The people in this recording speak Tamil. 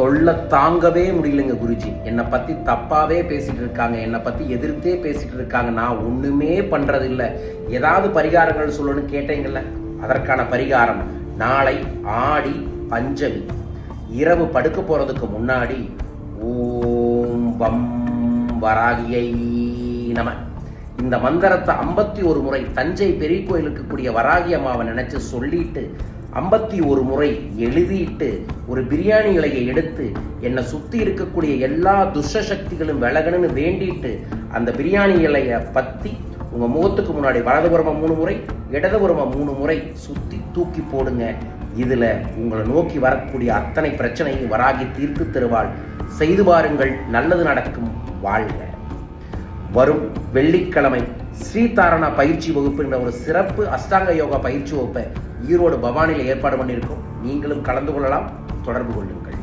தொல்லை தாங்கவே முடியலங்க குருஜி. என்னை பற்றி தப்பாகவே பேசிகிட்டு இருக்காங்க, என்னை பற்றி எதிர்த்தே பேசிகிட்டு இருக்காங்க, நான் ஒன்றுமே பண்ணுறதில்லை, ஏதாவது பரிகாரங்கள் சொல்லணும்னு கேட்டீங்கல்ல, அதற்கான பரிகாரம் நாளை ஆடி பஞ்சமி இரவு படுக்க போகிறதுக்கு முன்னாடி ஓம் வம் வராகியை நம இந்த மந்திரத்தை 51 முறை தஞ்சை பெரிய கோயிலுக்கு கூடிய வராகி அம்மாவை நினைச்சு சொல்லிட்டு 51 முறை எழுதிட்டு ஒரு பிரியாணி இலையை எடுத்து என்னை சுற்றி இருக்கக்கூடிய எல்லா துஷ்ட சக்திகளும் விலகணும்னு வேண்டிட்டு அந்த பிரியாணி இலையை பற்றி உங்கள் முகத்துக்கு முன்னாடி வலதுபுறமா 3 முறை இடதுபுறமா 3 முறை சுற்றி தூக்கி போடுங்க. இதில் உங்களை நோக்கி வரக்கூடிய அத்தனை பிரச்சனையும் வராகி தீர்த்து தருவாள். செய்து பாருங்கள், நல்லது நடக்கும். வாழ்க. வரும் வெள்ளிக்கிழமை ஸ்ரீதாரணா பயிற்சி வகுப்புங்கிற ஒரு சிறப்பு அஷ்டாங்க யோகா பயிற்சி வகுப்பை ஈரோடு பவானியில் ஏற்பாடு பண்ணியிருக்கோம். நீங்களும் கலந்து கொள்ளலாம். தொடர்பு கொள்ளுங்கள்.